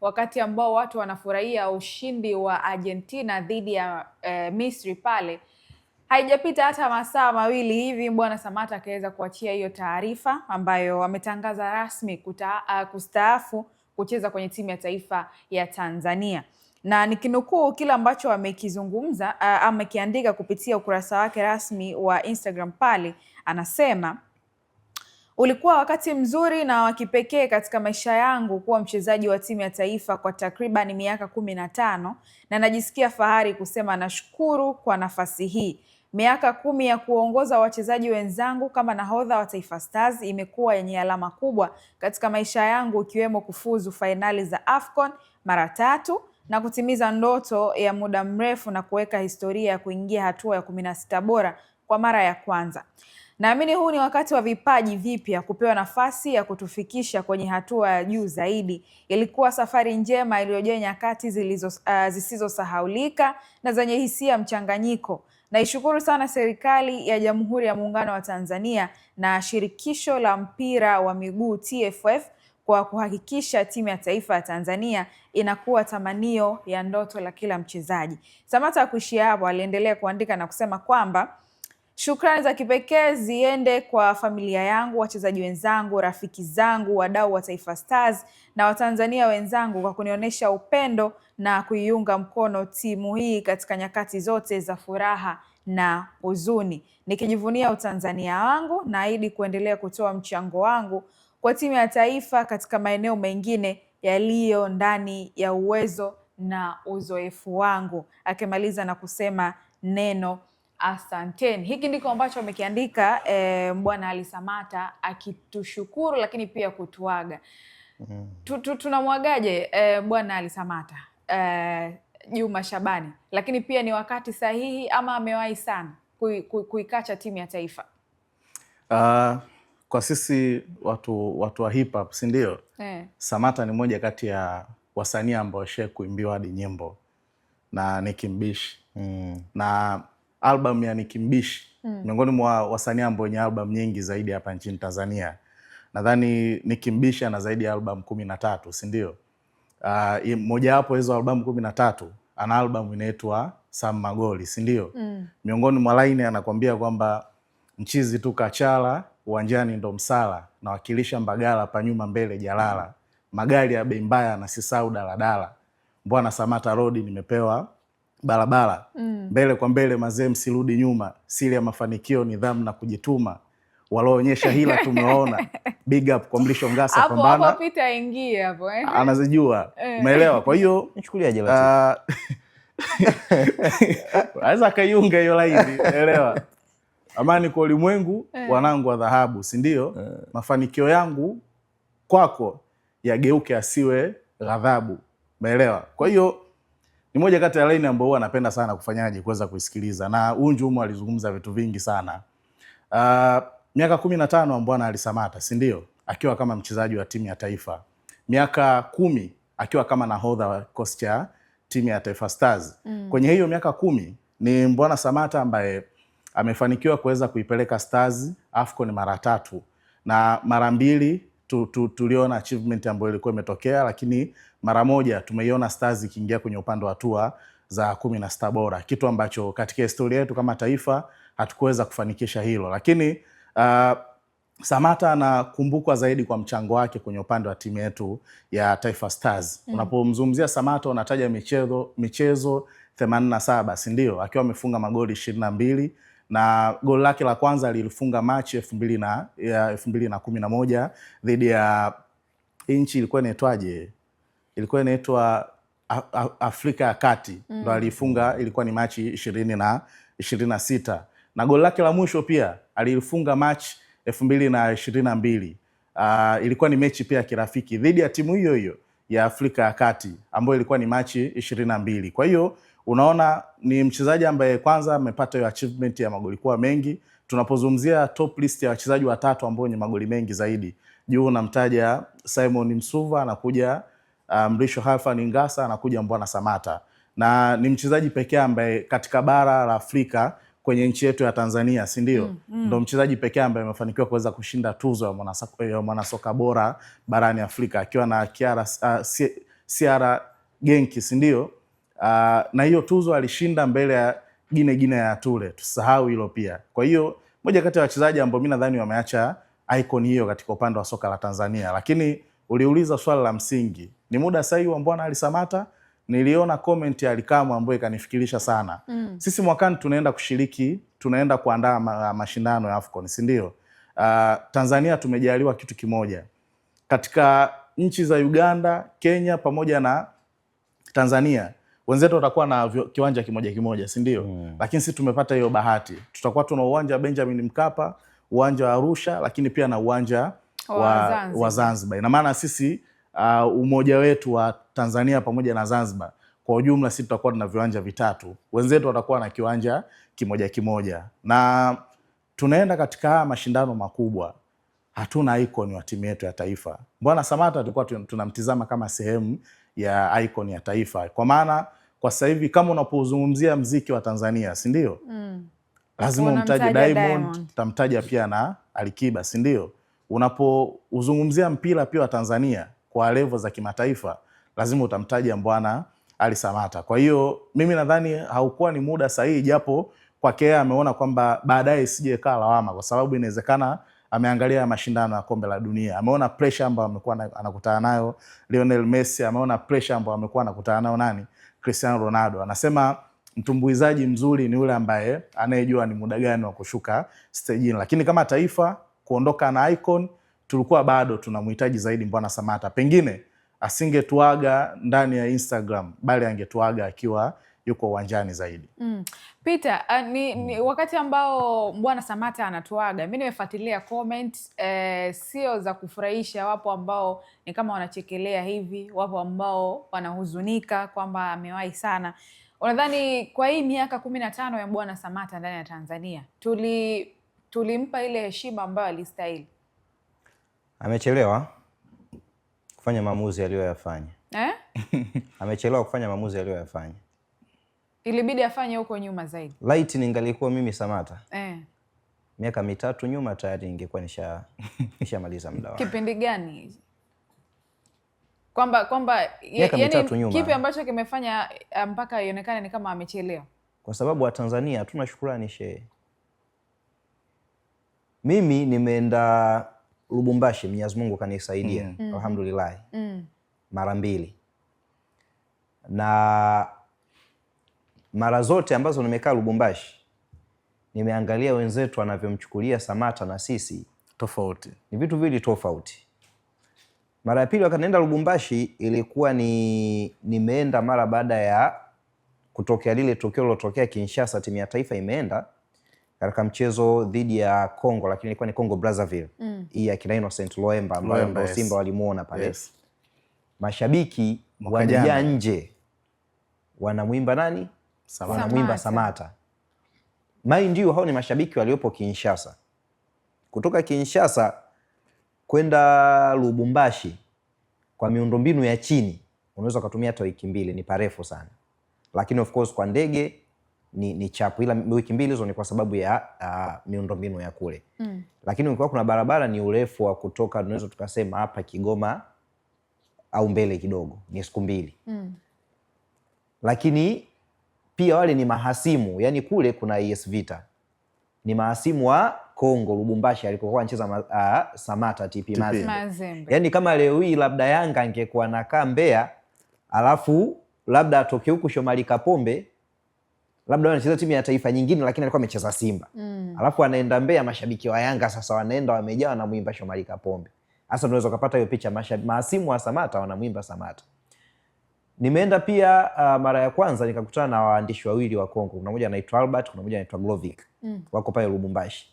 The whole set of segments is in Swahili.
wakati ambao watu wanafurahia ushindi wa Argentina dhidi ya Misri pale, haijapita hata masaa mawili hivi Bwana Samatta akaweza kuachia hiyo taarifa ambayo ametangaza rasmi kustaafu kucheza kwenye timu ya taifa ya Tanzania. Na nikinukuu kile ambacho amekizungumza amekiandika kupitia ukurasa wake rasmi wa Instagram pale, anasema: ulikuwa wakati mzuri na wa kipekee katika maisha yangu kuwa mchezaji wa timu ya taifa kwa takriban miaka 15 na najisikia fahari kusema nashukuru kwa nafasi hii. Miaka 10 ya kuongoza wachezaji wenzangu kama nahodha wa Taifa Stars imekuwa yenye alama kubwa katika maisha yangu, ikiwemo kufuzu fainali za AFCON mara 3 na kutimiza ndoto ya muda mrefu na kuweka historia ya kuingia hatua ya 16 bora kwa mara ya kwanza. Naamini huu ni wakati wa vipaji vipya kupewa nafasi ya kutufikisha kwenye hatua ya juu zaidi. Ilikuwa safari njema iliyojaa nyakati zisizosahaulika na zenye hisia mchanganyiko. Naishukuru sana serikali ya Jamhuri ya Muungano wa Tanzania na shirikisho la mpira wa miguu TFF kwa kuhakikisha timu ya taifa ya Tanzania inakuwa tamanio ya ndoto la kila mchezaji. Samatta kuishia hapo, aliendelea kuandika na kusema kwamba shukrani za kipekee ziende kwa familia yangu, wachezaji wenzangu, rafiki zangu, wadau wa Taifa Stars na Watanzania wenzangu kwa kunionyesha upendo na kuiunga mkono timu hii katika nyakati zote za furaha na huzuni. Nikijivunia Utanzania wangu, naahidi kuendelea kutoa mchango wangu kwa timu ya taifa katika maeneo mengine yaliyo ndani ya uwezo na uzoefu wangu. Akimaliza na kusema neno asanteni. Hiki ndiko ambacho amekiandika Bwana Ali Samatta akitushukuru lakini pia kutuaga. Tunamwagaje Bwana Ali Samatta Juma Shabani, lakini pia ni wakati sahihi ama amewahi sana kuikacha timu ya taifa? Kwa sisi watu wa hip hop, si ndio? Samatta ni moja kati ya wasanii ambao washe kuimbiwa hadi nyimbo na Nicki Mbishi. Na album ya Nicki Mbishi miongoni mwa wasanii ambao wenye album nyingi zaidi hapa nchini Tanzania. Nadhani Nicki Mbishi ana zaidi ya album 13, si ndio? Moja hapo hizo album 13 ana album inaitwa Sam Magoli, si ndio? Miongoni mwa line anakuambia kwamba mchizi tu kachala, uwanjani ndo msala, na wakilisha Mbagala pa nyuma mbele jalala, magari ya bei mbaya na sisau daladala, Bwana Samatta Road nimepewa barabara, mbele kwa mbele mazee msirudi nyuma, siri ya mafanikio nidhamu na kujituma, waloonyesha hila tumeona, big up kwa Mlisho Ngasa pambana. Hapo Peter ingie hapo Anazijua. Umeelewa? Kwa hiyo nichukuliaje basi? Aweza kaiunga hiyo line, elewa. Amani kwa ulimwengu, wanangu wa dhahabu, si ndio? Mafanikio yangu kwako yageuke asiwe ghadhabu. Umeelewa? Kwa hiyo ni moja kati ya line ambayo huwa napenda sana kufanyaje kuweza kuisikiliza, na Unju humo alizungumza vitu vingi sana. Miaka 15 Bwana Ali Samatta, si ndio? Akiwa kama mchezaji wa timu ya taifa. Miaka 10 akiwa kama nahodha wa kikosi cha timu ya Taifa Stars. Kwenye hiyo miaka 10 ni Bwana Samatta ambaye amefanikiwa kuweza kuipeleka Stars AFCON mara 3 na mara 2 tuliona achievement ambayo ilikuwa imetokea, lakini mara moja tumeiona Stars ikiingia kwenye upande wa hatua za 16 bora, kitu ambacho katika historia yetu kama taifa hatukuweza kufanikisha hilo. Lakini Samatta anakumbukwa zaidi kwa mchango wake kwenye upande wa timu yetu ya Taifa Stars. Unapomzungumzia Samatta unataja michezo 87, si ndio? Akiwa amefunga magoli 22 na goli lake la kwanza alilifunga Machi 2011 dhidi ya nchi ilikuwa inaitwaje? Ilikuwa inaitwa Afrika ya Kati. Ndo alifunga, ilikuwa ni Machi 2026. Na goli lake la mwisho pia alilifunga Machi 2022. Ilikuwa ni mechi pia kirafiki dhidi ya timu hiyo hiyo ya Afrika ya Kati ambayo ilikuwa ni Machi 22. Kwa hiyo unaona ni mchezaji ambaye kwanza amepata hiyo achievement ya magoli kwa mengi. Tunapozungumzia top list ya wachezaji watatu ambao wenye magoli mengi zaidi, juu unamtaja Simon Msuva, anakuja Mrisho Halfan Ngasa, anakuja Bwana Samatta. Na ni mchezaji pekee ambaye katika bara la Afrika kwenye nchi yetu ya Tanzania, si ndio? Ndo mchezaji pekee ambaye amefanikiwa kuweza kushinda tuzo ya mwanasoka bora barani Afrika akiwa na CR Genki, si ndio? Na hiyo tuzo alishinda mbele ya Gine ya Tule, tusahau hilo pia. Kwa hiyo moja kati ya wachezaji ambao mimi nadhani wameacha icon hiyo katika upande wa soka la Tanzania. Lakini uliuliza swali la msingi, ni muda sahihi wa Mbwana Ally Samatta? Niliona comment ya Alikamwe ambayo ikanifikirisha sana. Sisi mwakani tunaenda kushiriki, tunaenda kuandaa mashindano ya AFCON, si ndio? Tanzania tumejaliwa kitu kimoja. Katika nchi za Uganda, Kenya pamoja na Tanzania, wenzetu watakuwa na kiwanja kimoja, si ndio? Lakini sisi tumepata hiyo bahati. Tutakuwa tuna uwanja wa Benjamin Mkapa, uwanja wa Arusha, lakini pia na uwanja wa Zanzibar. Ina maana sisi umoja wetu wa Tanzania pamoja na Zanzibar kwa ujumla, sisi tutakuwa na viwanja vitatu. Wenzetu watakuwa na kiwanja kimoja. Na tunaenda katika mashindano makubwa. Hatuna icon wa timu yetu ya taifa. Mbwana Samatta tulikuwa tunamtizama kama sehemu ya icon ya taifa. Kwa maana kwa sasa hivi kama unapozungumzia mziki wa Tanzania, si ndio? Lazima umtaje Diamond, utamtaja pia na Alikiba, si ndio? Unapozungumzia mpira pia wa Tanzania kwa level za kimataifa, lazima utamtaja Mbwana Ally Samatta. Kwa hiyo mimi nadhani haukuwa ni muda sahihi, japo kwake yeye ameona kwamba baadaye isije kaa lawama, kwa sababu inawezekana ameangalia mashindano ya kombe la dunia, ameona pressure ambayo amekuwa anakutana nayo Lionel Messi, ameona pressure ambayo amekuwa anakutana nayo nani, Cristiano Ronaldo. Anasema mtumbuizaji mzuri ni yule ambaye anayejua ni muda gani wa kushuka stage. Lakini kama taifa kuondoka na icon, tulikuwa bado tunamhitaji zaidi Mbwana Samatta. Pengine asingetuaga ndani ya Instagram, bali angetuaga akiwa yuko uwanjani zaidi. Peter, wakati ambao Mbwana Samatta anatuaga, mimi nimefuatilia comment sio za kufurahisha. Wapo ambao ni kama wanachekelea hivi, wapo ambao wanahuzunika kwamba amewahi sana. Unadhani kwa hii miaka 15 ya Mbwana Samatta ndani ya Tanzania tulimpa ile heshima ambayo alistahili? Amechelewa kufanya maamuzi aliyoyafanya. Amechelewa kufanya maamuzi aliyoyafanya. Ilibidi afanye huko nyuma zaidi. Light ningalikuwa mimi Samatta, miaka 3 nyuma tayari ningekuwa nishamaliza muda wangu. Kipindi gani? Kwamba yani kipi ambacho kimefanya mpaka ionekane ni kama amechelewa? Kwa sababu wa Tanzania hatuna shukrani shehe. Mimi nimeenda Lubumbashi, Mwenyezi Mungu kanisaidia, alhamdulillah, mara 2. Na mara zote ambazo nimekaa Lubumbashi, nimeangalia wenzetu wanavyomchukulia Samatta na sisi tofauti. Ni vitu vili tofauti. Mara ya pili wakati naenda Lubumbashi ilikuwa nimeenda mara baada ya kutokea lile tukio lilotokea Kinshasa, timu ya taifa imeenda katika mchezo dhidi ya Kongo, lakini ilikuwa ni Kongo Brazzaville. Hii ya kina Innocent Loemba ambayo ndio Simba walimuona pale. Mashabiki wamejaa nje. Wanamwimba nani? Wanamwimba Samatta. Mind you, hao ni mashabiki waliopo Kinshasa. Kutoka Kinshasa kwenda Lubumbashi kwa miundombinu ya chini unaweza kutumia hata wiki 2, ni parefu sana. Lakini of course kwa ndege ni chapu, ila wiki 2 hizo ni kwa sababu ya miundombinu ya kule. Lakini ukiwa kuna barabara ni urefu wa kutoka, tunaweza tukasema hapa Kigoma au mbele kidogo ni siku 2. Lakini pia wale ni mahasimu, yani kule kuna AS Vita. Ni mahasimu wa Kongo Lubumbashi alikokuwa anacheza Samatta TP Mazembe. Yani kama leo hii labda Yanga angekuwa nakaa Mbeya, alafu labda atoke huku Shomari Kapombe, labda anacheza timu ya taifa nyingine lakini alikuwa amecheza Simba. Alafu anaenda Mbeya, mashabiki wa Yanga sasa wanaenda wamejaa wanamuimba Shomari Kapombe. Sasa unaweza kupata hiyo picha, mahasimu wa Samatta wanamuimba Samatta. Nimeenda pia mara ya kwanza nikakutana na waandishi wawili wa Kongo. Kuna mmoja anaitwa Albert, kuna mmoja anaitwa Glovic. Wako pale Lubumbashi.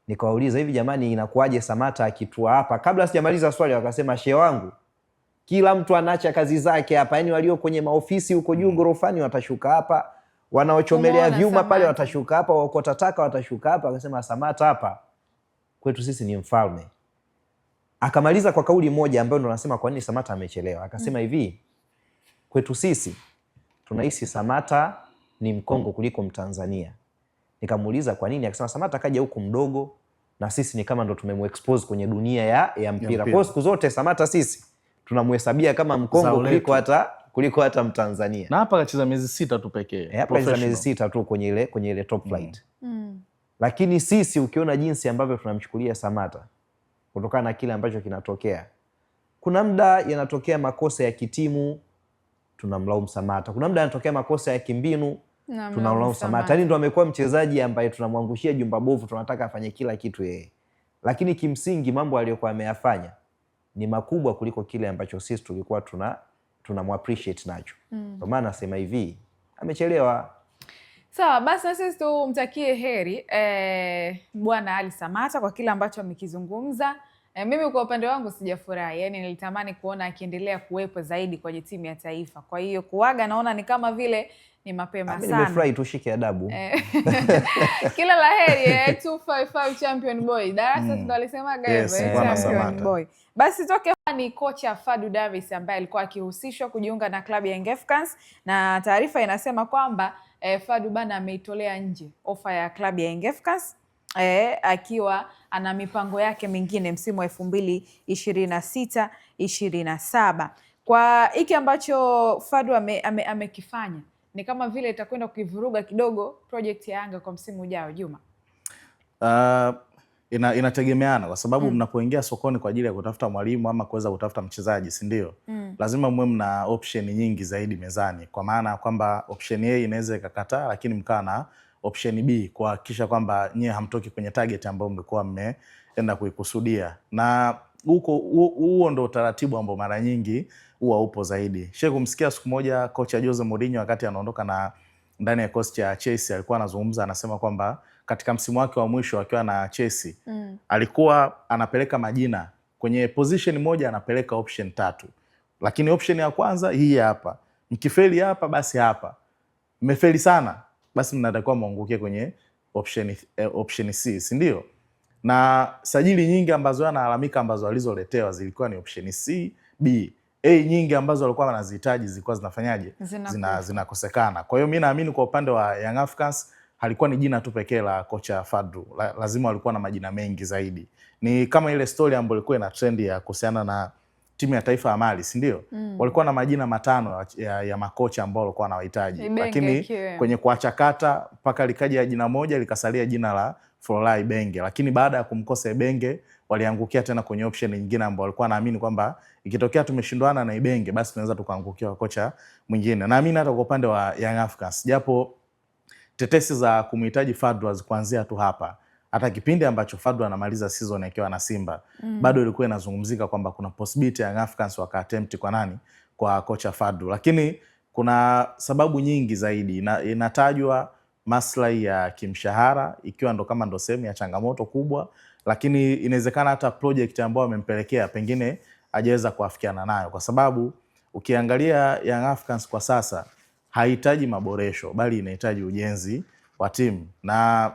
Nikawauliza, hivi jamani inakuaje Samatta akitua hapa? Kabla sijamaliza swali wakasema, shehe wangu, kila mtu anaacha kazi zake hapa. Yaani walio kwenye maofisi huko juu gorofani watashuka hapa, wanaochomelea vyuma pale watashuka hapa, wakota taka watashuka hapa. Akasema Samatta hapa kwetu sisi ni mfalme. Akamaliza kwa kauli moja ambayo ndo nasema kwa nini Samatta amechelewa. Akasema hivi, kwetu sisi tunahisi Samatta ni Mkongo kuliko Mtanzania. Nikamuuliza kwa nini? Akasema Samatta kaja huku mdogo na sisi ni kama ndo tumemexpose kwenye dunia ya mpira. Kwa siku zote Samatta sisi tunamhesabia kama Mkongo kuliko hata Mtanzania. Na hapa kacheza miezi 6 tu pekee. Hapa kacheza miezi 6 tu kwenye ile top flight. Lakini sisi ukiona jinsi ambavyo tunamchukulia Samata kutokana na kile ambacho kinatokea, kuna muda yanatokea makosa ya kitimu tunamlaumu Samata, kuna muda yanatokea makosa ya kimbinu tunamlaumu Samata. Yaani ndo amekuwa mchezaji ambaye tunamwangushia jumba bovu, tunataka afanye kila kitu yeye, lakini kimsingi mambo aliyokuwa ameyafanya ni makubwa kuliko kile ambacho sisi tulikuwa tunamappreciate nacho. Kwa maana nasema hivi, amechelewa. Sawa, basi na sisi tumtakie heri Bwana Ali Samata kwa kile ambacho amekizungumza. Mimi kwa upande wangu sijafurahi, yani nilitamani kuona akiendelea kuwepo zaidi kwenye timu ya taifa. Kwa hiyo kuaga naona ni kama vile ni mapema sana. Nimefurahi, tushike adabu. Kila la heri 255 champion boy. Darasa ndo alisemaga hivyo, champion boy. Basi toke ni kocha Fadlu Davis ambaye alikuwa akihusishwa kujiunga na klabu ya Young Africans, na taarifa inasema kwamba Fadlu bana ameitolea nje ofa ya klabu ya Young Africans akiwa ana mipango yake mingine msimu wa 2026-27. Kwa hiki ambacho Fadlu amekifanya ni kama vile itakwenda kuivuruga kidogo project ya Yanga kwa msimu ujao. Juma, inategemeana kwa sababu mnapoingia sokoni kwa ajili ya kutafuta mwalimu ama kuweza kutafuta mchezaji, si ndio? Lazima mwe mna option nyingi zaidi mezani, kwa maana kwamba option A inaweza ikakataa, lakini mkaa na option B kuhakikisha kwamba nyie hamtoki kwenye target ambayo mlikuwa mmeenda kuikusudia. Na huo ndo utaratibu ambao mara nyingi huwa upo zaidi. Sheikh, kumsikia siku moja kocha Jose Mourinho wakati anaondoka na ndani ya kocha cha Chelsea, alikuwa anazungumza, anasema kwamba katika msimu wake wa mwisho akiwa na Chelsea alikuwa anapeleka majina kwenye position moja, anapeleka option 3, lakini option ya kwanza hii hapa, mkifeli hapa basi hapa, mmefeli sana basi mnatakiwa muangukie kwenye option C, si ndio? Na sajili nyingi ambazo analalamika ambazo alizoletewa zilikuwa ni option C, B, A nyingi ambazo walikuwa wanazihitaji zilikuwa zinafanyaje? Zinakosekana. Kwa hiyo mimi naamini kwa upande wa Young Africans halikuwa ni jina tu pekee la kocha Fadlu. Lazima walikuwa na majina mengi zaidi. Ni kama ile story ambayo ilikuwa ina trend ya kuhusiana na timu ya taifa ya Mali, si ndio? Walikuwa na majina 5 ya makocha ambao walikuwa wanahitaji. Lakini kwenye kuachakata mpaka likaja jina moja likasalia jina la Florent Ibenge. Lakini baada ya kumkosa Ibenge waliangukia tena kwenye option nyingine ambao walikuwa naamini kwamba ikitokea tumeshindwana na Ibenge basi tunaweza tukaangukia kocha mwingine. Naamini hata kwa upande wa Young Africans, japo tetesi za kumhitaji Fadlu kuanzia tu hapa, hata kipindi ambacho Fadlu anamaliza season akiwa na Simba bado ilikuwa inazungumzika kwamba kuna possibility ya Young Africans waka-attempt kwa nani? Kwa kocha Fadlu. Lakini kuna sababu nyingi zaidi. Inatajwa maslahi ya kimshahara ikiwa ndo kama ndo sehemu ya changamoto kubwa, lakini inawezekana hata project ambayo amempelekea pengine hajaweza kuafikiana nayo, kwa sababu ukiangalia Young Africans kwa sasa haihitaji maboresho bali inahitaji ujenzi wa timu. Na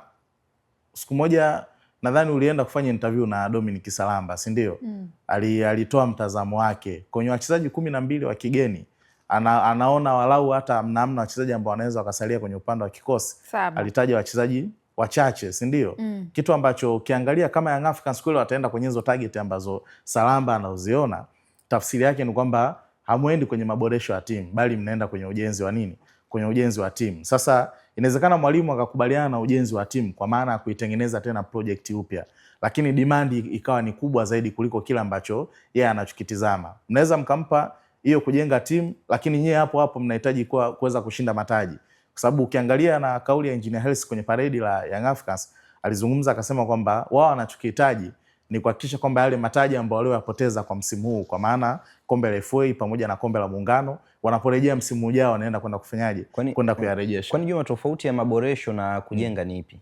siku moja nadhani ulienda kufanya interview na Dominic Salamba, si ndio? Alitoa mtazamo wake kwenye wachezaji 12 wa kigeni. Anaona walau hata namna wachezaji ambao wanaweza wakasalia kwenye upande wa kikosi. Alitaja wachezaji wachache, si ndio? Kitu ambacho ukiangalia kama Young Africans kweli wataenda kwenye hizo target ambazo Salamba anaziona, tafsiri yake ni kwamba hamuendi kwenye maboresho ya timu bali mnaenda kwenye ujenzi wa nini? Kwenye ujenzi wa timu. Sasa inawezekana mwalimu akakubaliana na ujenzi wa timu kwa maana ya kuitengeneza tena project upya, lakini demand ikawa ni kubwa zaidi kuliko kila ambacho yeye anachokitizama. Mnaweza mkampa hiyo kujenga timu, lakini nyie hapo mnahitaji kuweza kushinda mataji. Kwa sababu ukiangalia na kauli ya Engineer Hersi kwenye parade la Young Africans, alizungumza akasema kwamba wao wanachokihitaji ni kuhakikisha kwamba yale mataji ambayo waliyopoteza kwa msimu huu, kwa maana kombe la FA pamoja na kombe la Muungano, wanaporejea msimu ujao wanaenda kwenda kufanyaje? Kwenda kuyarejesha. Kwani Juma, tofauti ya maboresho na kujenga ni ipi?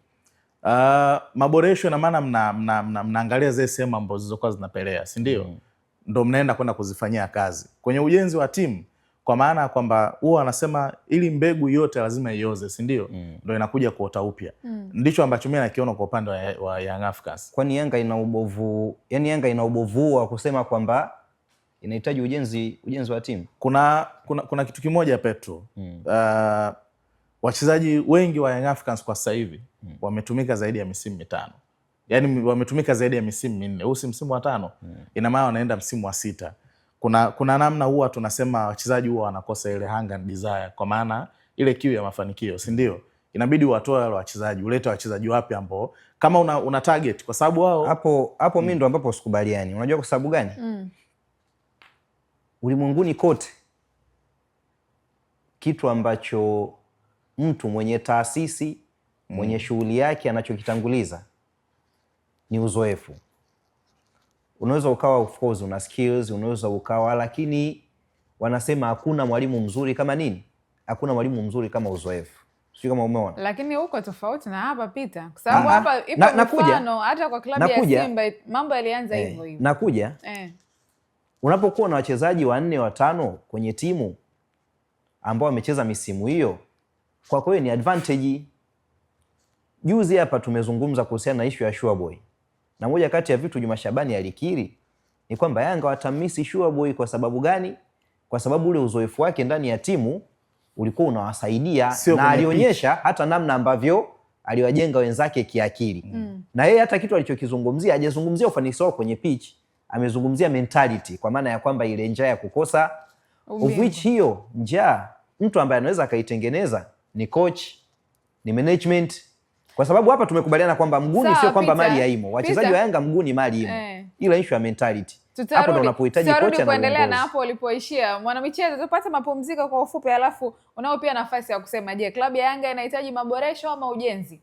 Maboresho na maana mnaangalia zile sehemu ambazo zilizokuwa zinapelea, si ndio? Ndo mnaenda kwenda kuzifanyia kazi. Kwenye ujenzi wa timu, kwa maana kwamba huwa wanasema ili mbegu yote lazima ioze, si ndio? Ndo inakuja kuota upya. Ndicho ambacho mimi nakiona kwa upande wa Young Africans. Kwani Yanga ina ubovu, yani Yanga ina ubovu wa kusema kwamba inahitaji ujenzi wa timu? Kuna kitu kimoja Petro. Wachezaji wengi wa Young Africans kwa sasa hivi wametumika zaidi ya misimu 5. Yaani wametumika zaidi ya misimu 4. Huu si msimu wa 5. Ina maana wanaenda msimu wa 6. kuna namna huwa tunasema wachezaji huwa wanakosa ile hunger and desire, kwa maana ile kiu ya mafanikio, si ndio? Inabidi watoe wale wachezaji, ulete wachezaji wapi ambao kama una target, kwa sababu wao hapo mimi ndo ambapo sikubaliani. Unajua kwa sababu gani? Ulimwenguni kote kitu ambacho mtu mwenye taasisi mwenye shughuli yake anachokitanguliza ni uzoefu. Unaweza ukawa of course una skills, unaweza ukawa, lakini wanasema hakuna mwalimu mzuri kama nini? Hakuna mwalimu mzuri kama uzoefu. Sio kama umeona. Lakini huko tofauti na hapa Peter. Kwa sababu hapa ipo mfano hata kwa klabu ya Simba mambo yalianza hivyo hivyo. Nakuja. Unapokuwa na wachezaji 4 5 kwenye timu ambao wamecheza misimu hiyo, kwa kweli ni advantage. Juzi hapa tumezungumza kuhusiana na issue ya Sure Boy. Na moja kati ya vitu Juma Shabani alikiri ni kwamba Yanga watamisi Sure Boy kwa sababu gani? Kwa sababu ule uzoefu wake ndani ya timu ulikuwa unawasaidia, na alionyesha hata namna ambavyo aliwajenga wenzake kiakili. Na yeye hata kitu alichokizungumzia, hajazungumzia ufanisi wao kwenye pitch, amezungumzia mentality, kwa maana ya kwamba ile njaa ya kukosa, of which hiyo njaa mtu ambaye anaweza akaitengeneza ni coach, ni management. Kwa sababu hapa tumekubaliana kwamba mguni sio kwamba mali haimo. Wachezaji wa Yanga mguni mali imo. Ila issue ya mentality. Hapo ndo unapohitaji kocha na kuendelea na hapo ulipoishia. Mwanamichezo, tupate mapumziko kwa ufupi, alafu unao pia nafasi ya kusema, je, klabu ya Yanga inahitaji maboresho ama ujenzi?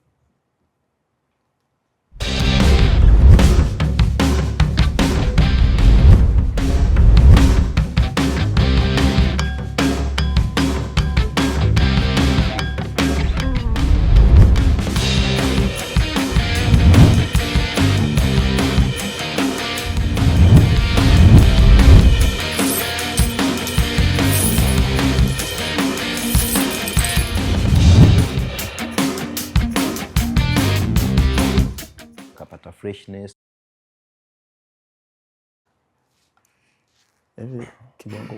Freshness. Kibongo.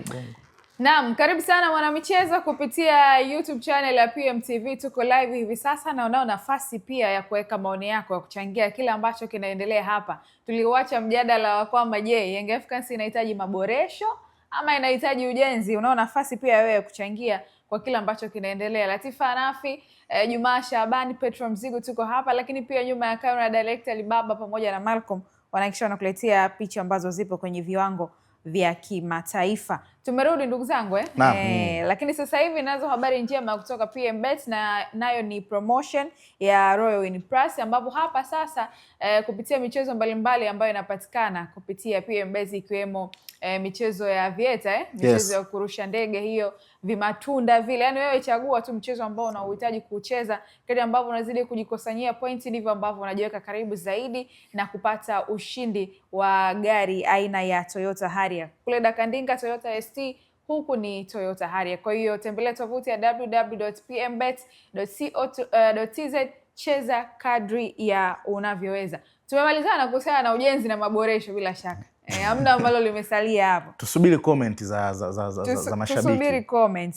Naam, karibu sana mwanamichezo kupitia YouTube channel ya PMTV. Tuko live hivi sasa na unao nafasi pia ya kuweka maoni yako, ya kuchangia kile ambacho kinaendelea hapa. Tuliuacha mjadala wa kwamba je, Young Africans inahitaji maboresho ama inahitaji ujenzi. Unao nafasi pia wewe kuchangia kwa kile ambacho kinaendelea. Latifa Nafi, Juma Shabani, Petro Mzigo tuko hapa, lakini pia nyuma ya kamera director Alibaba pamoja na Malcolm wanahakikisha wanakuletea picha ambazo zipo kwenye viwango vya kimataifa. Tumerudi ndugu zangu lakini sasa hivi nazo habari njema kutoka PMBet, na nayo ni promotion ya Royal Win Plus, ambapo hapa sasa kupitia michezo mbalimbali ambayo inapatikana kupitia PMBet, ikiwemo michezo ya vieta michezo ya kurusha ndege, hiyo vimatunda vile, yani wewe chagua tu mchezo ambao unauhitaji kucheza. Kadri ambavyo unazidi kujikusanyia pointi ndivyo ambavyo unajiweka karibu zaidi na kupata ushindi wa gari aina ya Toyota Harrier. Kule Dakandinga Toyota ST, huku ni Toyota Harrier. Kwa hiyo tembelea tovuti ya www.pmbet.co.tz, cheza kadri ya unavyoweza. Tumemalizana kuhusiana na ujenzi na maboresho bila shaka. Hamna ambalo limesalia hapo. Tusubiri comment za mashabiki. Tusubiri comment.